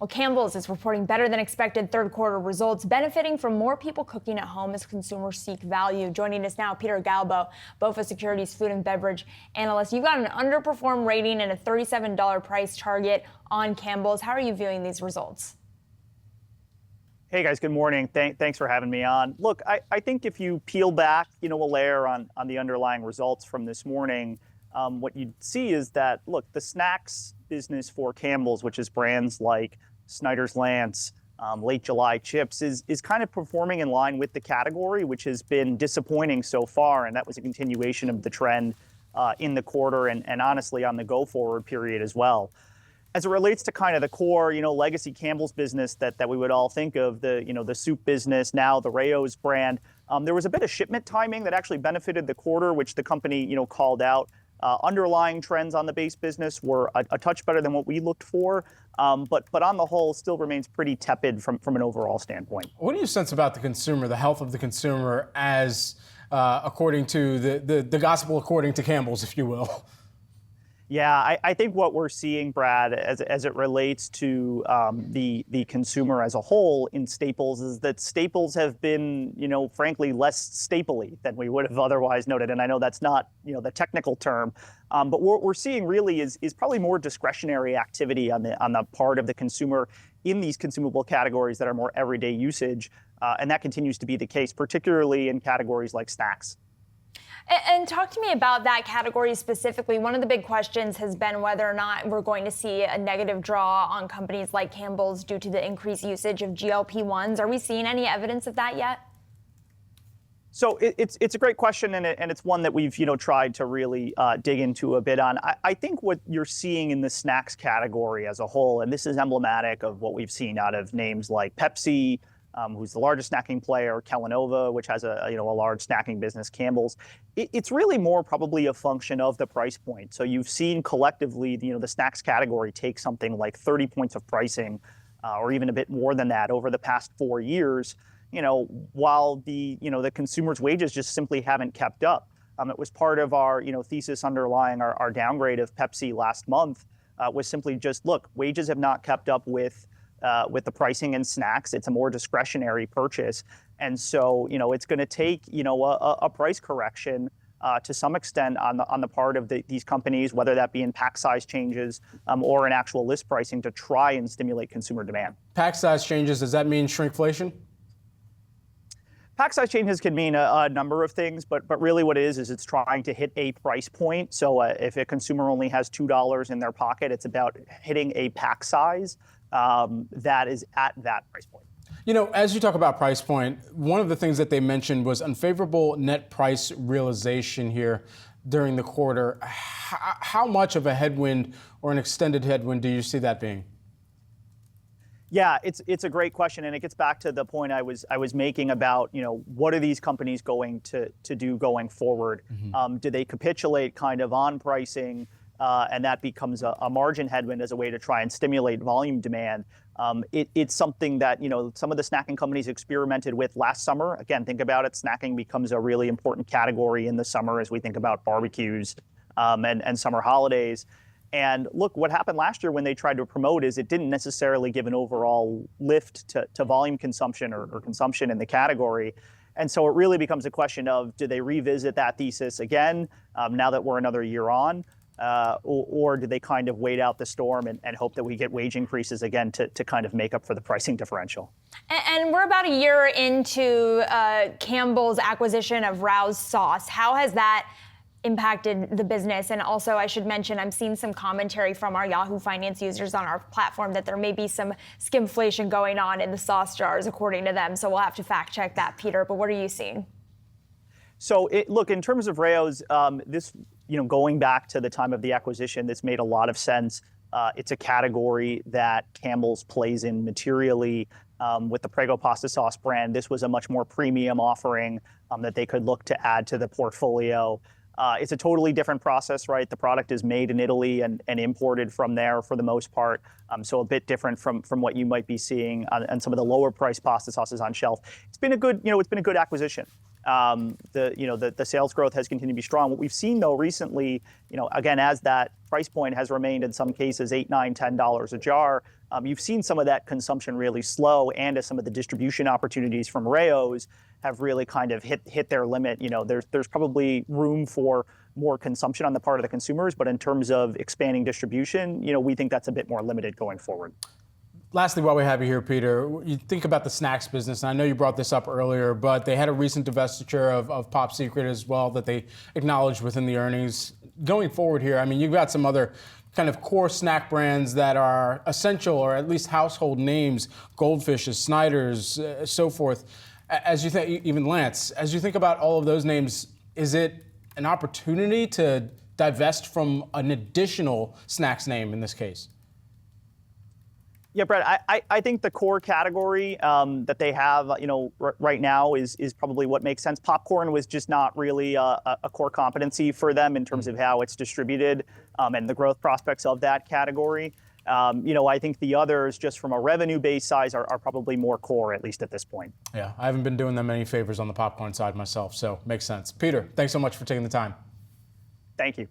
Well, Campbell's is reporting better than expected third quarter results, benefiting from more people cooking at home as consumers seek value. Joining us now, Peter Galbo, BofA Securities food and beverage analyst. You've got an underperform rating and a $37 price target on Campbell's. How are you viewing these results? Hey guys, good morning. Thanks for having me on. Look, I think if you peel back, a layer on the underlying results from this morning, what you'd see is that, look, the snacks business for Campbell's, which is brands like Snyder's Lance, Late July chips, is kind of performing in line with the category, which has been disappointing so far. And that was a continuation of the trend in the quarter and honestly on the go forward period as well. As it relates to kind of the core, legacy Campbell's business that we would all think of, the soup business, now the Rao's brand, there was a bit of shipment timing that actually benefited the quarter, which the company, called out. Underlying trends on the base business were a touch better than what we looked for, but on the whole still remains pretty tepid from an overall standpoint. What do you sense about the consumer, the health of the consumer, as according to the gospel according to Campbell's, if you will? Yeah, I think what we're seeing, Brad, as it relates to the consumer as a whole in staples is that staples have been, frankly, less stapley than we would have otherwise noted. And I know that's not, the technical term, but what we're seeing really is probably more discretionary activity on the part of the consumer in these consumable categories that are more everyday usage. And that continues to be the case, particularly in categories like snacks. And talk to me about that category specifically. One of the big questions has been whether or not we're going to see a negative draw on companies like Campbell's due to the increased usage of GLP-1s. Are we seeing any evidence of that yet? So it's a great question, and it's one that we've tried to really dig into a bit on. I think what you're seeing in the snacks category as a whole, and this is emblematic of what we've seen out of names like Pepsi, who's the largest snacking player, Kellanova, which has a large snacking business, Campbell's. It's really more probably a function of the price point. So you've seen collectively, the snacks category take something like 30 points of pricing, or even a bit more than that over the past 4 years. While the consumers' wages just simply haven't kept up. It was part of our thesis underlying our downgrade of Pepsi last month. Was simply just, look, wages have not kept up with the pricing in snacks. It's a more discretionary purchase. And so, it's going to take, a price correction to some extent on the part of these companies, whether that be in pack size changes or in actual list pricing to try and stimulate consumer demand. Pack size changes, does that mean shrinkflation? Pack size changes can mean a number of things, but really what it is it's trying to hit a price point. So if a consumer only has $2 in their pocket, it's about hitting a pack size that is at that price point. As you talk about price point, one of the things that they mentioned was unfavorable net price realization here during the quarter. How much of a headwind or an extended headwind do you see that being? Yeah, it's a great question, and it gets back to the point I was making about what are these companies going to do going forward? Mm-hmm. Do they capitulate kind of on pricing, and that becomes a margin headwind as a way to try and stimulate volume demand? It's something that some of the snacking companies experimented with last summer. Again, think about it. Snacking becomes a really important category in the summer as we think about barbecues and summer holidays. And look, what happened last year when they tried to promote is it didn't necessarily give an overall lift to volume consumption or consumption in the category. And so it really becomes a question of, do they revisit that thesis again now that we're another year on? Or do they kind of wait out the storm and hope that we get wage increases again to kind of make up for the pricing differential? And we're about a year into Campbell's acquisition of Rao's sauce. How has that impacted the business? And also, I should mention, I'm seeing some commentary from our Yahoo Finance users on our platform that there may be some skimflation going on in the sauce jars, according to them. So we'll have to fact check that, Peter. But what are you seeing? So look, in terms of Rao's, this, going back to the time of the acquisition, this made a lot of sense. It's a category that Campbell's plays in materially. With the Prego pasta sauce brand, this was a much more premium offering that they could look to add to the portfolio. It's a totally different process, right? The product is made in Italy and imported from there for the most part. So a bit different from what you might be seeing on some of the lower priced pasta sauces on shelf. It's been a good acquisition. The sales growth has continued to be strong. What we've seen though recently, again, as that price point has remained in some cases $8, $9, $10 a jar, you've seen some of that consumption really slow, and as some of the distribution opportunities from Rayo's have really kind of hit their limit. There's probably room for more consumption on the part of the consumers, but in terms of expanding distribution, we think that's a bit more limited going forward. Lastly, while we have you here, Peter, you think about the snacks business, and I know you brought this up earlier, but they had a recent divestiture of Pop Secret as well that they acknowledged within the earnings. Going forward here, I mean, you've got some other kind of core snack brands that are essential or at least household names, Goldfish's, Snyder's, so forth. As you think, even Lance, as you think about all of those names, is it an opportunity to divest from an additional snacks name in this case? Yeah, Brett, I think the core category that they have, right now is probably what makes sense. Popcorn was just not really a core competency for them in terms of how it's distributed and the growth prospects of that category. I think the others, just from a revenue base size, are probably more core, at least at this point. Yeah, I haven't been doing them any favors on the popcorn side myself, so makes sense. Peter, thanks so much for taking the time. Thank you.